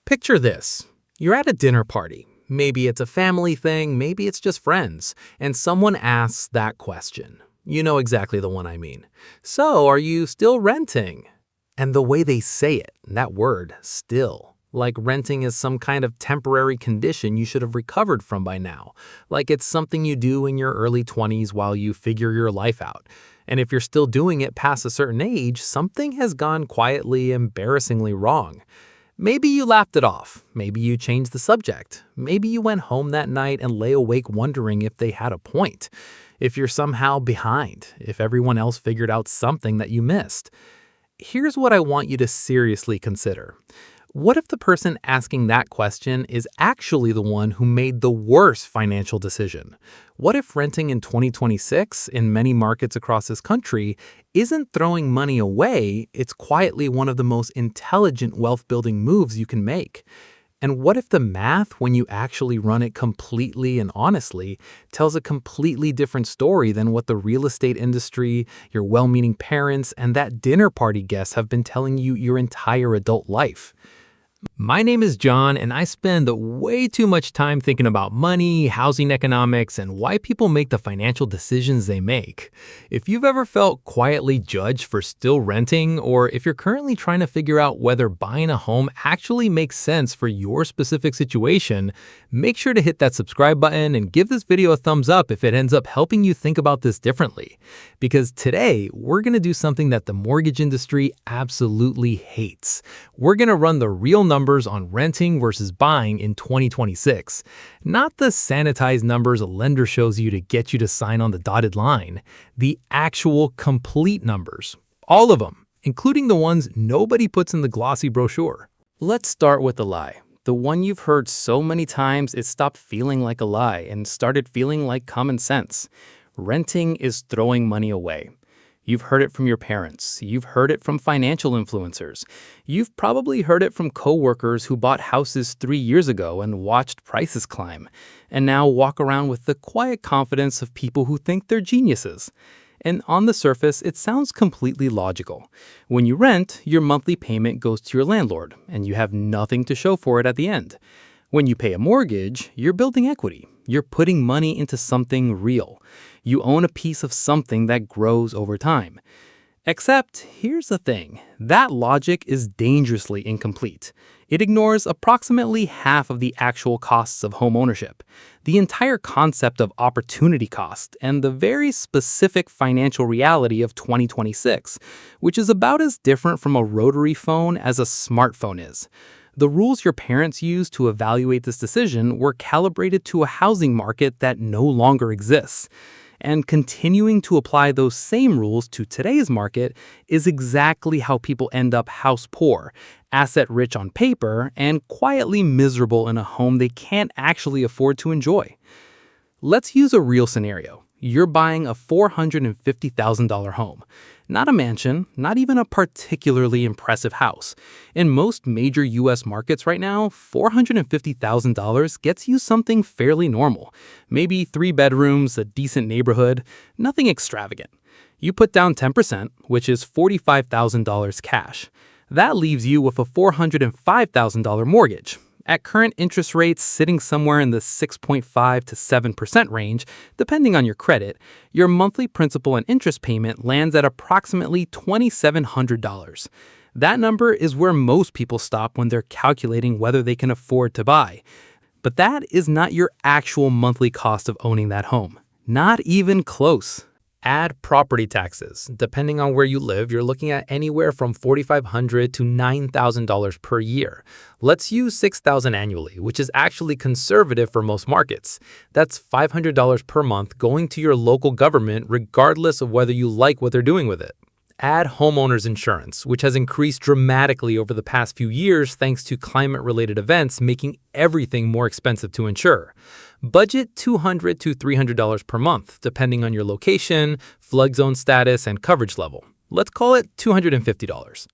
Picture this. You're at a dinner party. Maybe it's a family thing, maybe it's just friends, and someone asks that question. You know exactly the one I mean. So, are you still renting? And the way they say it, that word, still, like renting is some kind of temporary condition you should have recovered from by now, like it's something you do in your early 20s while you figure your life out. And if you're still doing it past a certain age, something has gone quietly, embarrassingly wrong. Maybe you laughed it off. Maybe you changed the subject. Maybe you went home that night and lay awake wondering if they had a point, if you're somehow behind, if everyone else figured out something that you missed. Here's what I want you to seriously consider. What if the person asking that question is actually the one who made the worst financial decision? What if renting in 2026 in many markets across this country isn't throwing money away, it's quietly one of the most intelligent wealth-building moves you can make? And what if the math, when you actually run it completely and honestly, tells a completely different story than what the real estate industry, your well-meaning parents, and that dinner party guests have been telling you your entire adult life? My name is John, and I spend way too much time thinking about money, housing economics, and why people make the financial decisions they make. If you've ever felt quietly judged for still renting, or if you're currently trying to figure out whether buying a home actually makes sense for your specific situation, make sure to hit that subscribe button and give this video a thumbs up if it ends up helping you think about this differently. Because today, we're going to do something that the mortgage industry absolutely hates. We're going to run the real numbers on renting versus buying in 2026. Not the sanitized numbers a lender shows you to get you to sign on the dotted line. The actual complete numbers. All of them, including the ones nobody puts in the glossy brochure. Let's start with the lie. The one you've heard so many times it stopped feeling like a lie and started feeling like common sense. Renting is throwing money away. You've heard it from your parents. You've heard it from financial influencers. You've probably heard it from coworkers who bought houses 3 years ago and watched prices climb, and now walk around with the quiet confidence of people who think they're geniuses. And on the surface, it sounds completely logical. When you rent, your monthly payment goes to your landlord, and you have nothing to show for it at the end. When you pay a mortgage, you're building equity. You're putting money into something real. You own a piece of something that grows over time. Except, here's the thing. That logic is dangerously incomplete. It ignores approximately half of the actual costs of homeownership, the entire concept of opportunity cost, and the very specific financial reality of 2026, which is about as different from a rotary phone as a smartphone is. The rules your parents used to evaluate this decision were calibrated to a housing market that no longer exists. And continuing to apply those same rules to today's market is exactly how people end up house poor, asset rich on paper, and quietly miserable in a home they can't actually afford to enjoy. Let's use a real scenario. You're buying a $450,000 home. Not a mansion, not even a particularly impressive house. In most major U.S. markets right now, $450,000 gets you something fairly normal. Maybe 3 bedrooms, a decent neighborhood, nothing extravagant. You put down 10%, which is $45,000 cash. That leaves you with a $405,000 mortgage. At current interest rates sitting somewhere in the 6.5 to 7% range, depending on your credit, your monthly principal and interest payment lands at approximately $2,700. That number is where most people stop when they're calculating whether they can afford to buy. But that is not your actual monthly cost of owning that home. Not even close. Add property taxes. Depending on where you live, you're looking at anywhere from $4,500 to $9,000 per year. Let's use $6,000 annually, which is actually conservative for most markets. That's $500 per month going to your local government regardless of whether you like what they're doing with it. Add homeowners insurance, which has increased dramatically over the past few years thanks to climate-related events making everything more expensive to insure. Budget $200 to $300 per month, depending on your location, flood zone status, and coverage level. Let's call it $250.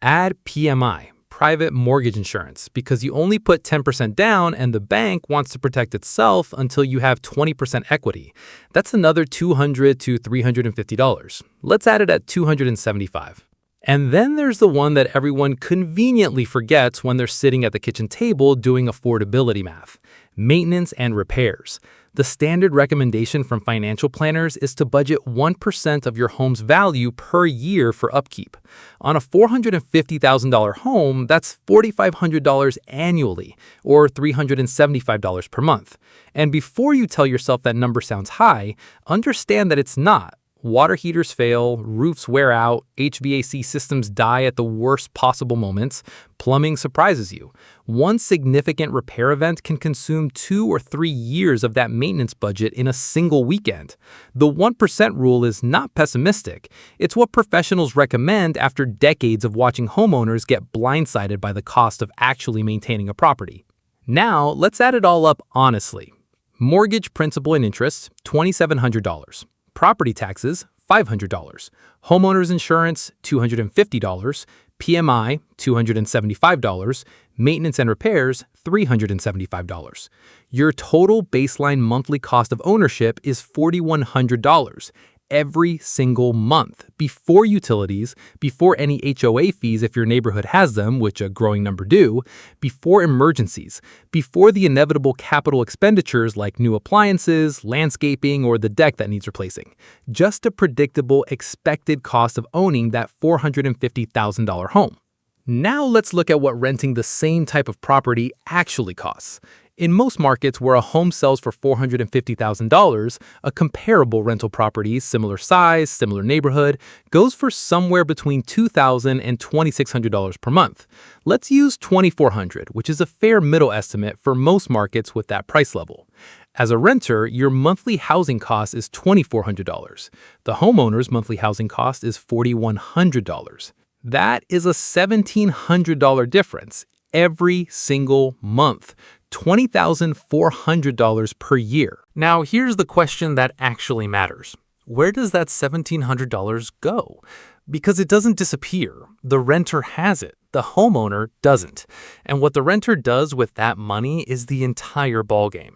Add PMI, private mortgage insurance, because you only put 10% down and the bank wants to protect itself until you have 20% equity. That's another $200 to $350. Let's add it at $275. And then there's the one that everyone conveniently forgets when they're sitting at the kitchen table doing affordability math: maintenance and repairs. The standard recommendation from financial planners is to budget 1% of your home's value per year for upkeep. On a $450,000 home, that's $4,500 annually, or $375 per month. And before you tell yourself that number sounds high, understand that it's not. Water heaters fail, roofs wear out, HVAC systems die at the worst possible moments, plumbing surprises you. One significant repair event can consume 2 or 3 years of that maintenance budget in a single weekend. The 1% rule is not pessimistic. It's what professionals recommend after decades of watching homeowners get blindsided by the cost of actually maintaining a property. Now, let's add it all up honestly. Mortgage principal and interest, $2,700. Property taxes, $500. Homeowners insurance, $250. PMI, $275. Maintenance and repairs, $375. Your total baseline monthly cost of ownership is $4,100 every single month, before utilities, before any HOA fees if your neighborhood has them, which a growing number do, before emergencies, before the inevitable capital expenditures like new appliances, landscaping, or the deck that needs replacing. Just a predictable, expected cost of owning that $450,000 home. Now let's look at what renting the same type of property actually costs. In most markets where a home sells for $450,000, a comparable rental property, similar size, similar neighborhood, goes for somewhere between $2,000 and $2,600 per month. Let's use $2,400, which is a fair middle estimate for most markets with that price level. As a renter, your monthly housing cost is $2,400. The homeowner's monthly housing cost is $4,100. That is a $1,700 difference every single month. $20,400 per year. Now, here's the question that actually matters. Where does that $1,700 go? Because it doesn't disappear. The renter has it. The homeowner doesn't. And what the renter does with that money is the entire ballgame.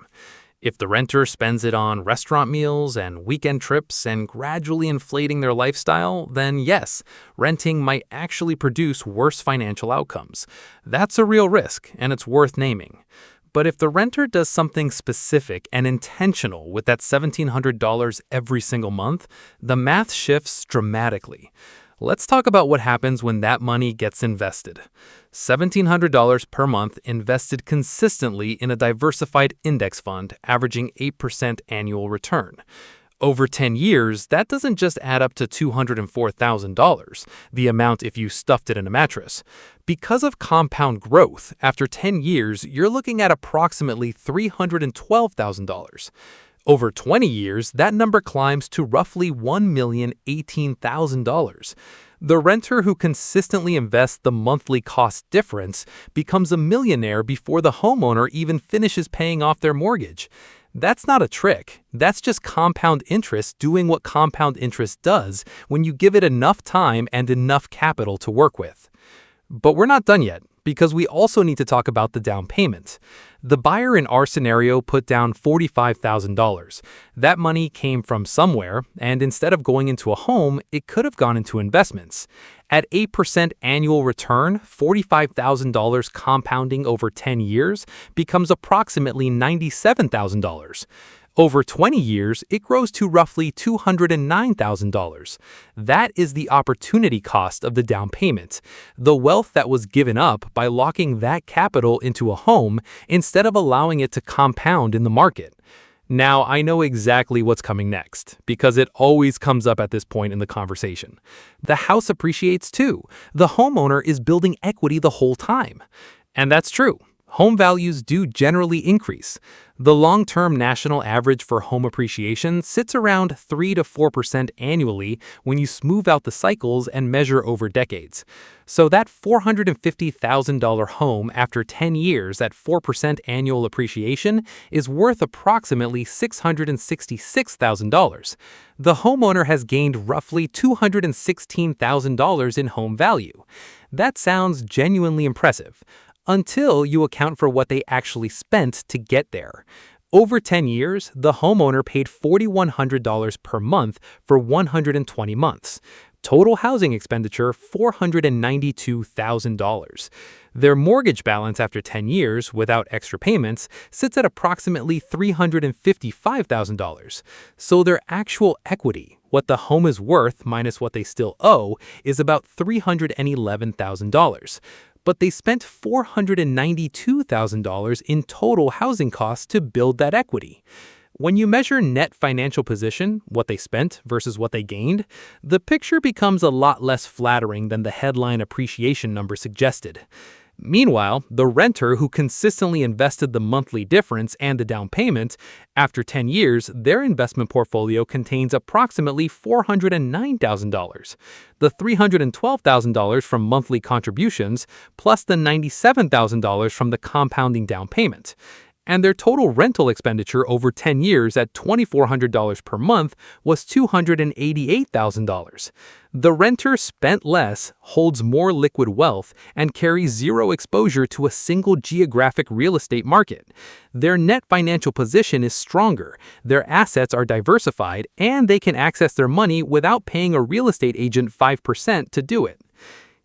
If the renter spends it on restaurant meals and weekend trips and gradually inflating their lifestyle, then yes, renting might actually produce worse financial outcomes. That's a real risk, and it's worth naming. But if the renter does something specific and intentional with that $1,700 every single month, the math shifts dramatically. Let's talk about what happens when that money gets invested. $1,700 per month invested consistently in a diversified index fund, averaging 8% annual return. Over 10 years, that doesn't just add up to $204,000, the amount if you stuffed it in a mattress. Because of compound growth, after 10 years, you're looking at approximately $312,000. Over 20 years, that number climbs to roughly $1,018,000. The renter who consistently invests the monthly cost difference becomes a millionaire before the homeowner even finishes paying off their mortgage. That's not a trick. That's just compound interest doing what compound interest does when you give it enough time and enough capital to work with. But we're not done yet, because we also need to talk about the down payment. The buyer in our scenario put down $45,000. That money came from somewhere, and instead of going into a home, it could have gone into investments. At 8% annual return, $45,000 compounding over 10 years becomes approximately $97,000. Over 20 years, it grows to roughly $209,000. That is the opportunity cost of the down payment, the wealth that was given up by locking that capital into a home instead of allowing it to compound in the market. Now, I know exactly what's coming next, because it always comes up at this point in the conversation. The house appreciates too. The homeowner is building equity the whole time. And that's true. Home values do generally increase. The long-term national average for home appreciation sits around 3 to 4% annually when you smooth out the cycles and measure over decades. So that $450,000 home after 10 years at 4% annual appreciation is worth approximately $666,000. The homeowner has gained roughly $216,000 in home value. That sounds genuinely impressive, until you account for what they actually spent to get there. Over 10 years, the homeowner paid $4,100 per month for 120 months. Total housing expenditure, $492,000. Their mortgage balance after 10 years, without extra payments, sits at approximately $355,000. So their actual equity, what the home is worth minus what they still owe, is about $311,000. But they spent $492,000 in total housing costs to build that equity. When you measure net financial position, what they spent versus what they gained, the picture becomes a lot less flattering than the headline appreciation number suggested. Meanwhile, the renter who consistently invested the monthly difference and the down payment, after 10 years, their investment portfolio contains approximately $409,000. The $312,000 from monthly contributions, plus the $97,000 from the compounding down payment. And their total rental expenditure over 10 years at $2,400 per month was $288,000. The renter spent less, holds more liquid wealth, and carries zero exposure to a single geographic real estate market. Their net financial position is stronger, their assets are diversified, and they can access their money without paying a real estate agent 5% to do it.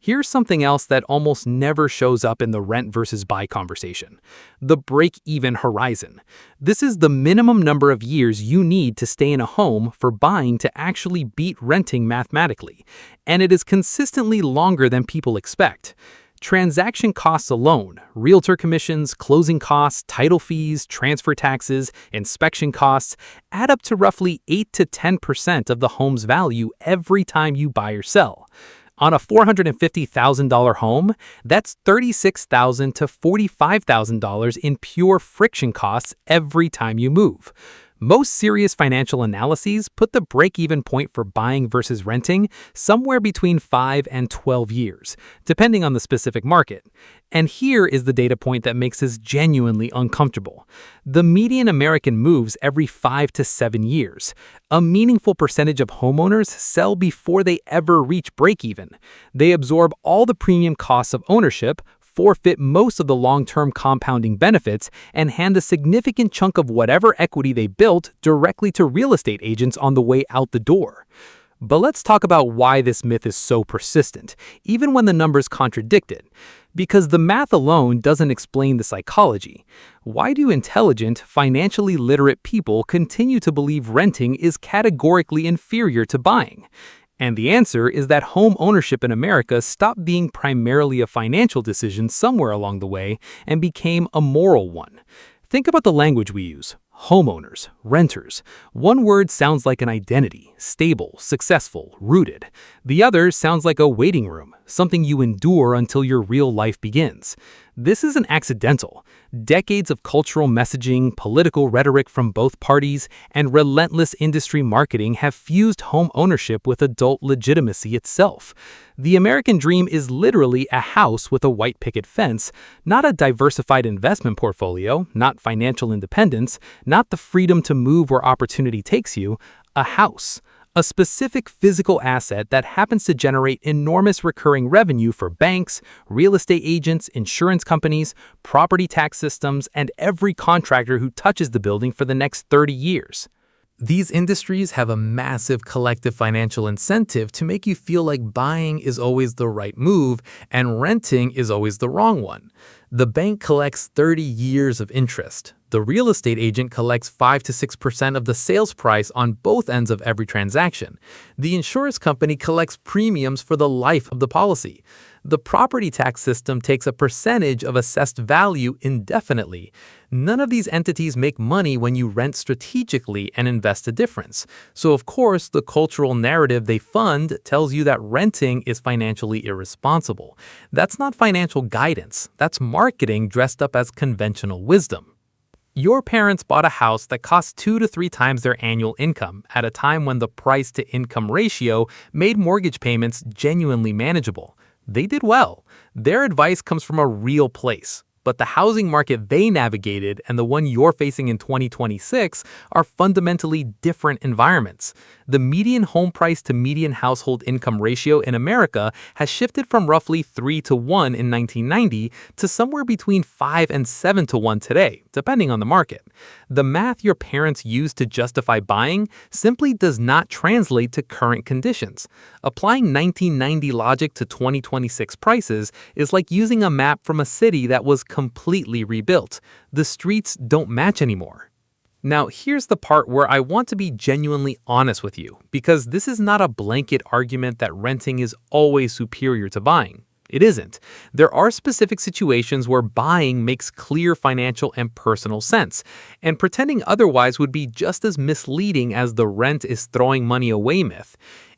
Here's something else that almost never shows up in the rent versus buy conversation: the break-even horizon. This is the minimum number of years you need to stay in a home for buying to actually beat renting mathematically, and it is consistently longer than people expect. Transaction costs alone, realtor commissions, closing costs, title fees, transfer taxes, inspection costs, add up to roughly 8 to 10% of the home's value every time you buy or sell. On a $450,000 home, that's $36,000 to $45,000 in pure friction costs every time you move. Most serious financial analyses put the break-even point for buying versus renting somewhere between 5 and 12 years, depending on the specific market. And here is the data point that makes us genuinely uncomfortable. The median American moves every 5 to 7 years. A meaningful percentage of homeowners sell before they ever reach break-even. They absorb all the premium costs of ownership, forfeit most of the long-term compounding benefits, and hand a significant chunk of whatever equity they built directly to real estate agents on the way out the door. But let's talk about why this myth is so persistent, even when the numbers contradict it. Because the math alone doesn't explain the psychology. Why do intelligent, financially literate people continue to believe renting is categorically inferior to buying? And the answer is that home ownership in America stopped being primarily a financial decision somewhere along the way and became a moral one. Think about the language we use: homeowners, renters. One word sounds like an identity: stable, successful, rooted. The other sounds like a waiting room, something you endure until your real life begins. This isn't accidental. Decades of cultural messaging, political rhetoric from both parties, and relentless industry marketing have fused home ownership with adult legitimacy itself. The American dream is literally a house with a white picket fence, not a diversified investment portfolio, not financial independence, not the freedom to move where opportunity takes you. A house. A specific physical asset that happens to generate enormous recurring revenue for banks, real estate agents, insurance companies, property tax systems, and every contractor who touches the building for the next 30 years. These industries have a massive collective financial incentive to make you feel like buying is always the right move and renting is always the wrong one. The bank collects 30 years of interest. The real estate agent collects 5 to 6% of the sales price on both ends of every transaction. The insurance company collects premiums for the life of the policy. The property tax system takes a percentage of assessed value indefinitely. None of these entities make money when you rent strategically and invest the difference. So of course, the cultural narrative they fund tells you that renting is financially irresponsible. That's not financial guidance. That's marketing dressed up as conventional wisdom. Your parents bought a house that cost 2 to 3 times their annual income at a time when the price-to-income ratio made mortgage payments genuinely manageable. They did well. Their advice comes from a real place. But the housing market they navigated and the one you're facing in 2026 are fundamentally different environments. The median home price to median household income ratio in America has shifted from roughly 3 to 1 in 1990 to somewhere between 5 and 7 to 1 today, depending on the market. The math your parents used to justify buying simply does not translate to current conditions. Applying 1990 logic to 2026 prices is like using a map from a city that was completely rebuilt. The streets don't match anymore. Now, here's the part where I want to be genuinely honest with you, because this is not a blanket argument that renting is always superior to buying. It isn't. There are specific situations where buying makes clear financial and personal sense, and pretending otherwise would be just as misleading as the rent is throwing money away myth.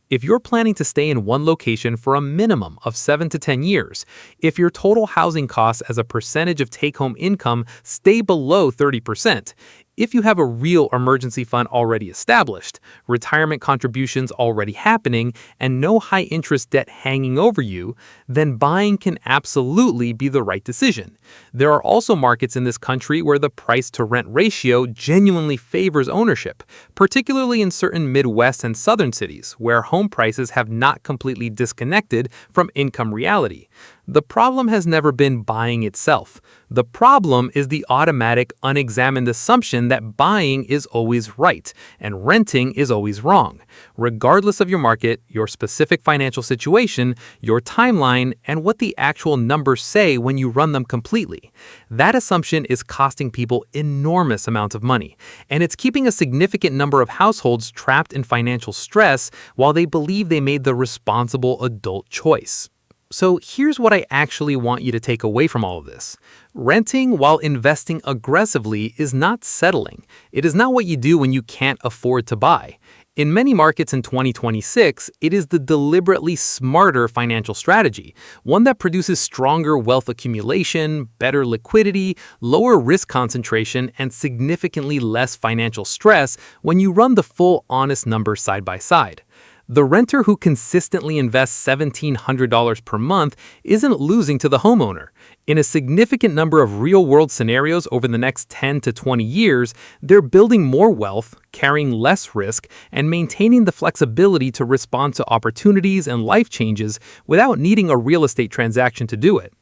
If you're planning to stay in one location for a minimum of 7 to 10 years, if your total housing costs as a percentage of take-home income stay below 30%, if you have a real emergency fund already established, retirement contributions already happening, and no high-interest debt hanging over you, then buying can absolutely be the right decision. There are also markets in this country where the price-to-rent ratio genuinely favors ownership, particularly in certain Midwest and Southern cities where home prices have not completely disconnected from income reality. The problem has never been buying itself. The problem is the automatic, unexamined assumption that buying is always right and renting is always wrong, regardless of your market, your specific financial situation, your timeline, and what the actual numbers say when you run them completely. That assumption is costing people enormous amounts of money, and it's keeping a significant number of households trapped in financial stress while they believe they made the responsible adult choice. So here's what I actually want you to take away from all of this. Renting while investing aggressively is not settling. It is not what you do when you can't afford to buy. In many markets in 2026, it is the deliberately smarter financial strategy, one that produces stronger wealth accumulation, better liquidity, lower risk concentration, and significantly less financial stress when you run the full honest numbers side by side. The renter who consistently invests $1,700 per month isn't losing to the homeowner. In a significant number of real-world scenarios over the next 10 to 20 years, they're building more wealth, carrying less risk, and maintaining the flexibility to respond to opportunities and life changes without needing a real estate transaction to do it.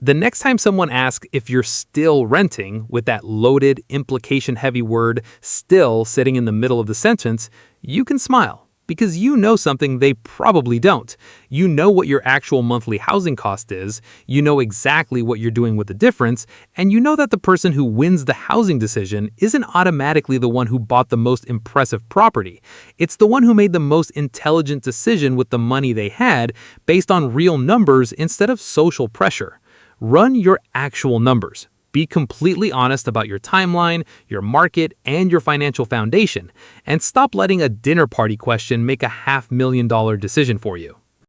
The next time someone asks if you're still renting, with that loaded, implication-heavy word "still" sitting in the middle of the sentence, you can smile. Because you know something they probably don't. You know what your actual monthly housing cost is, you know exactly what you're doing with the difference, and you know that the person who wins the housing decision isn't automatically the one who bought the most impressive property. It's the one who made the most intelligent decision with the money they had based on real numbers instead of social pressure. Run your actual numbers. Be completely honest about your timeline, your market, and your financial foundation, and stop letting a dinner party question make a $500,000 decision for you.